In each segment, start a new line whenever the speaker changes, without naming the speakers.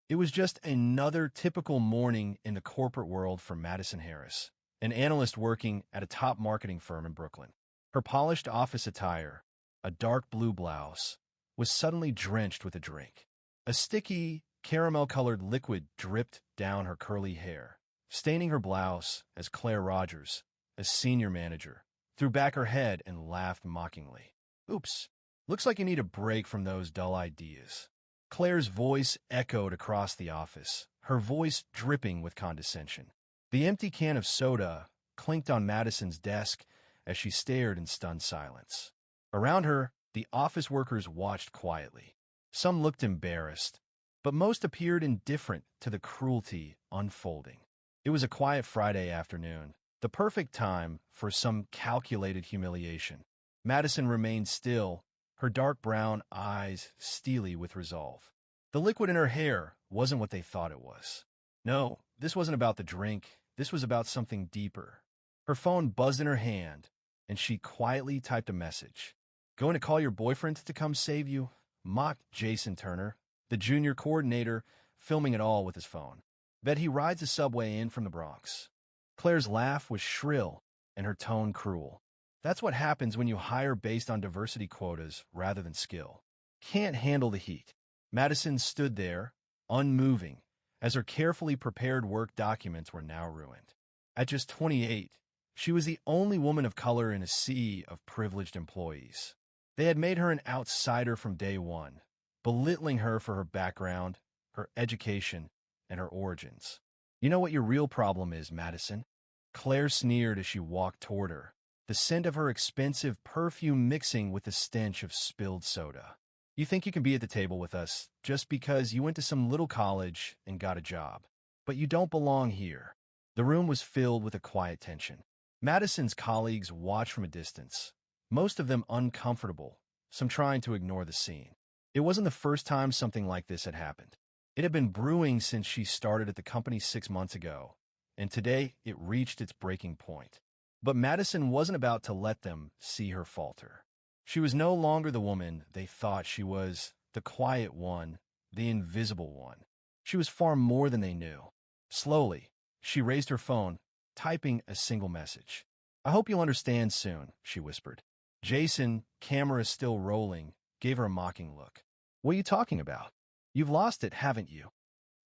It was just another typical morning in the corporate world for Madison Harris, an analyst working at a top marketing firm in Brooklyn. Her polished office attire, a dark blue blouse, was suddenly drenched with a drink. A sticky, caramel-colored liquid dripped down her curly hair, staining her blouse as Claire Rogers, a senior manager, threw back her head and laughed mockingly. "Oops, looks like you need a break from those dull ideas." Claire's voice echoed across the office, her voice dripping with condescension. The empty can of soda clinked on Madison's desk as she stared in stunned silence. Around her, the office workers watched quietly. Some looked embarrassed, but most appeared indifferent to the cruelty unfolding. It was a quiet Friday afternoon, the perfect time for some calculated humiliation. Madison remained still, her dark brown eyes steely with resolve. The liquid in her hair wasn't what they thought it was. No, this wasn't about the drink. This was about something deeper. Her phone buzzed in her hand, and she quietly typed a message. "Going to call your boyfriend to come save you?" mocked Jason Turner, the junior coordinator, filming it all with his phone. "Bet he rides a subway in from the Bronx." Claire's laugh was shrill and her tone cruel. That's what happens when you hire based on diversity quotas rather than skill. Can't handle the heat. Madison stood there, unmoving, as her carefully prepared work documents were now ruined. At just 28, she was the only woman of color in a sea of privileged employees. They had made her an outsider from day one, belittling her for her background, her education, and her origins. "You know what your real problem is, Madison?" Claire sneered as she walked toward her, the scent of her expensive perfume mixing with the stench of spilled soda. "You think you can be at the table with us just because you went to some little college and got a job. But you don't belong here." The room was filled with a quiet tension. Madison's colleagues watched from a distance, most of them uncomfortable, some trying to ignore the scene. It wasn't the first time something like this had happened. It had been brewing since she started at the company 6 months ago, and today it reached its breaking point. But Madison wasn't about to let them see her falter. She was no longer the woman they thought she was, the quiet one, the invisible one. She was far more than they knew. Slowly, she raised her phone, typing a single message. "I hope you'll understand soon," she whispered. Jason, camera still rolling, gave her a mocking look. "What are you talking about? You've lost it, haven't you?"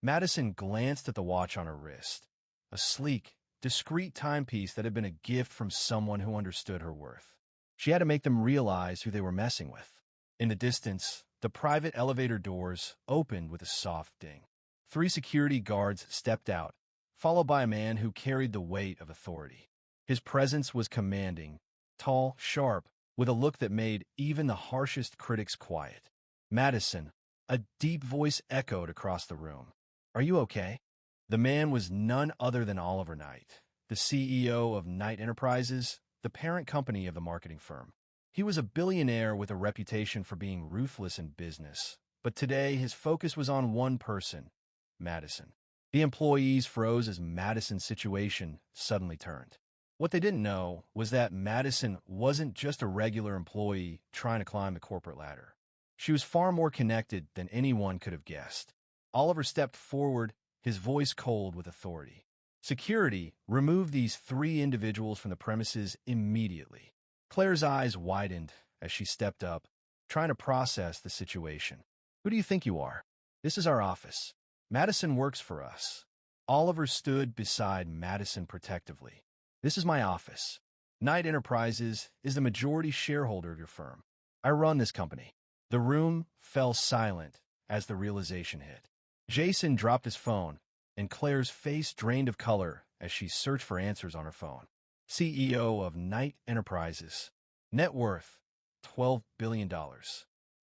Madison glanced at the watch on her wrist, a sleek, discreet timepiece that had been a gift from someone who understood her worth. She had to make them realize who they were messing with. In the distance, the private elevator doors opened with a soft ding. 3 security guards stepped out, followed by a man who carried the weight of authority. His presence was commanding, tall, sharp, with a look that made even the harshest critics quiet. "Madison," a deep voice echoed across the room. "Are you okay?" The man was none other than Oliver Knight, the CEO of Knight Enterprises, the parent company of the marketing firm. He was a billionaire with a reputation for being ruthless in business, but today his focus was on one person, Madison. The employees froze as Madison's situation suddenly turned. What they didn't know was that Madison wasn't just a regular employee trying to climb the corporate ladder. She was far more connected than anyone could have guessed. Oliver stepped forward, his voice cold with authority. "Security, remove these 3 individuals from the premises immediately." Claire's eyes widened as she stepped up, trying to process the situation. "Who do you think you are? This is our office. Madison works for us." Oliver stood beside Madison protectively. "This is my office. Knight Enterprises is the majority shareholder of your firm. I run this company." The room fell silent as the realization hit. Jason dropped his phone, and Claire's face drained of color as she searched for answers on her phone. CEO of Knight Enterprises. Net worth, $12 billion.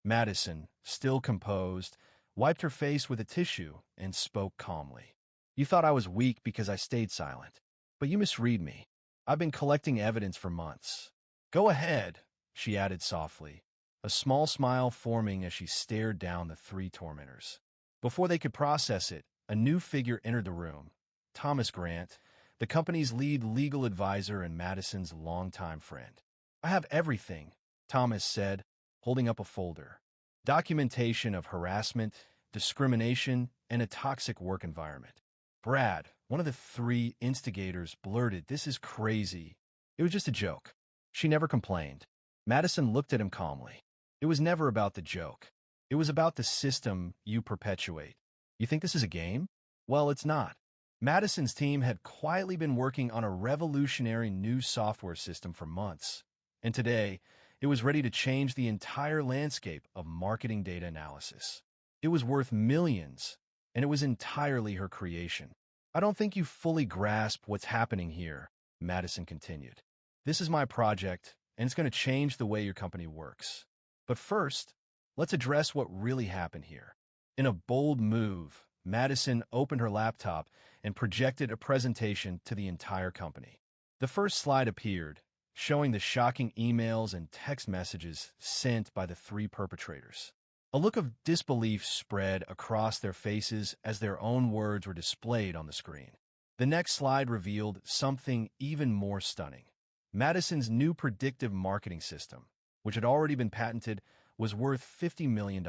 Madison, still composed, wiped her face with a tissue and spoke calmly. "You thought I was weak because I stayed silent. But you misread me. I've been collecting evidence for months." "Go ahead," she added softly, a small smile forming as she stared down the 3 tormentors. Before they could process it, a new figure entered the room. Thomas Grant, the company's lead legal advisor and Madison's longtime friend. "I have everything," Thomas said, holding up a folder. "Documentation of harassment, discrimination, and a toxic work environment. Brad, one of the three instigators, blurted, "This is crazy." It was just a joke. She never complained. Madison looked at him calmly. It was never about the joke. It was about the system you perpetuate. You think this is a game? Well, it's not. Madison's team had quietly been working on a revolutionary new software system for months, and today, it was ready to change the entire landscape of marketing data analysis. It was worth millions, and it was entirely her creation. "I don't think you fully grasp what's happening here," Madison continued. "This is my project, and it's going to change the way your company works. But first, let's address what really happened here." In a bold move, Madison opened her laptop and projected a presentation to the entire company. The first slide appeared, showing the shocking emails and text messages sent by the three perpetrators. A look of disbelief spread across their faces as their own words were displayed on the screen. The next slide revealed something even more stunning. Madison's new predictive marketing system, which had already been patented, was worth $50 million.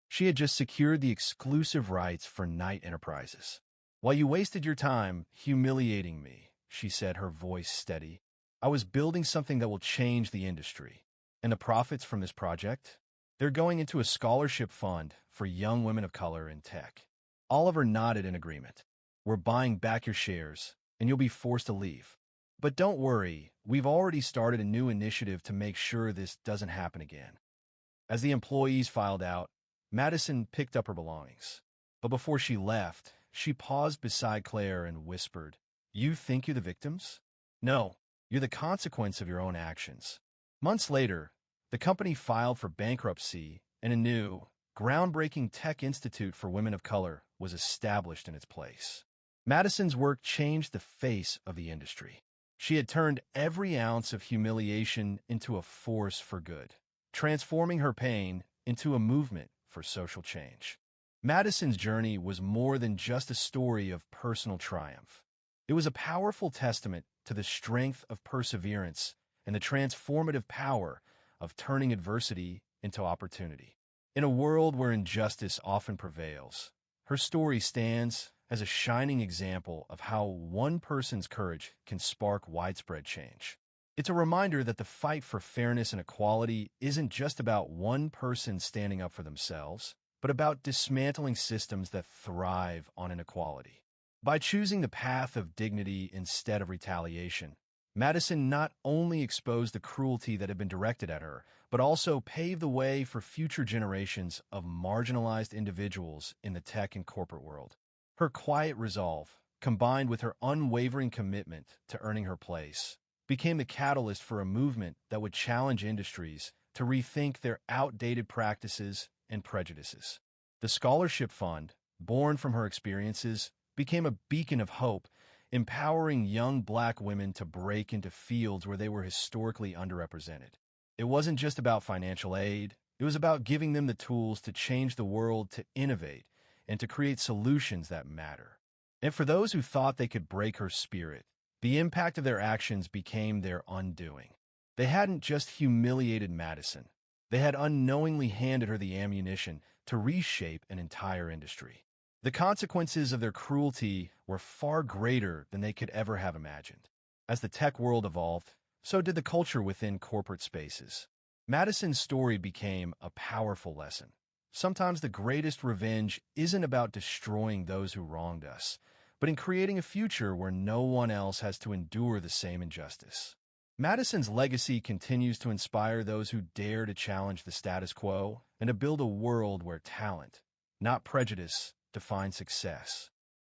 She had just secured the exclusive rights for Knight Enterprises. "While you wasted your time humiliating me," she said, her voice steady, "I was building something that will change the industry. And the profits from this project? They're going into a scholarship fund for young women of color in tech." Oliver nodded in agreement. "We're buying back your shares, and you'll be forced to leave. But don't worry, we've already started a new initiative to make sure this doesn't happen again." As the employees filed out, Madison picked up her belongings. But before she left, she paused beside Claire and whispered, "You think you're the victims? No, you're the consequence of your own actions." Months later, the company filed for bankruptcy, and a new, groundbreaking tech institute for women of color was established in its place. Madison's work changed the face of the industry. She had turned every ounce of humiliation into a force for good, transforming her pain into a movement for social change. Madison's journey was more than just a story of personal triumph. It was a powerful testament to the strength of perseverance and the transformative power of turning adversity into opportunity. In a world where injustice often prevails, her story stands as a shining example of how one person's courage can spark widespread change. It's a reminder that the fight for fairness and equality isn't just about one person standing up for themselves, but about dismantling systems that thrive on inequality. By choosing the path of dignity instead of retaliation, Madison not only exposed the cruelty that had been directed at her, but also paved the way for future generations of marginalized individuals in the tech and corporate world. Her quiet resolve, combined with her unwavering commitment to earning her place, became the catalyst for a movement that would challenge industries to rethink their outdated practices and prejudices. The Scholarship Fund, born from her experiences, became a beacon of hope, empowering young Black women to break into fields where they were historically underrepresented. It wasn't just about financial aid, it was about giving them the tools to change the world, to innovate, and to create solutions that matter. And for those who thought they could break her spirit, the impact of their actions became their undoing. They hadn't just humiliated Madison, they had unknowingly handed her the ammunition to reshape an entire industry. The consequences of their cruelty were far greater than they could ever have imagined. As the tech world evolved, so did the culture within corporate spaces. Madison's story became a powerful lesson. Sometimes the greatest revenge isn't about destroying those who wronged us, but in creating a future where no one else has to endure the same injustice. Madison's legacy continues to inspire those who dare to challenge the status quo and to build a world where talent, not prejudice, defines success.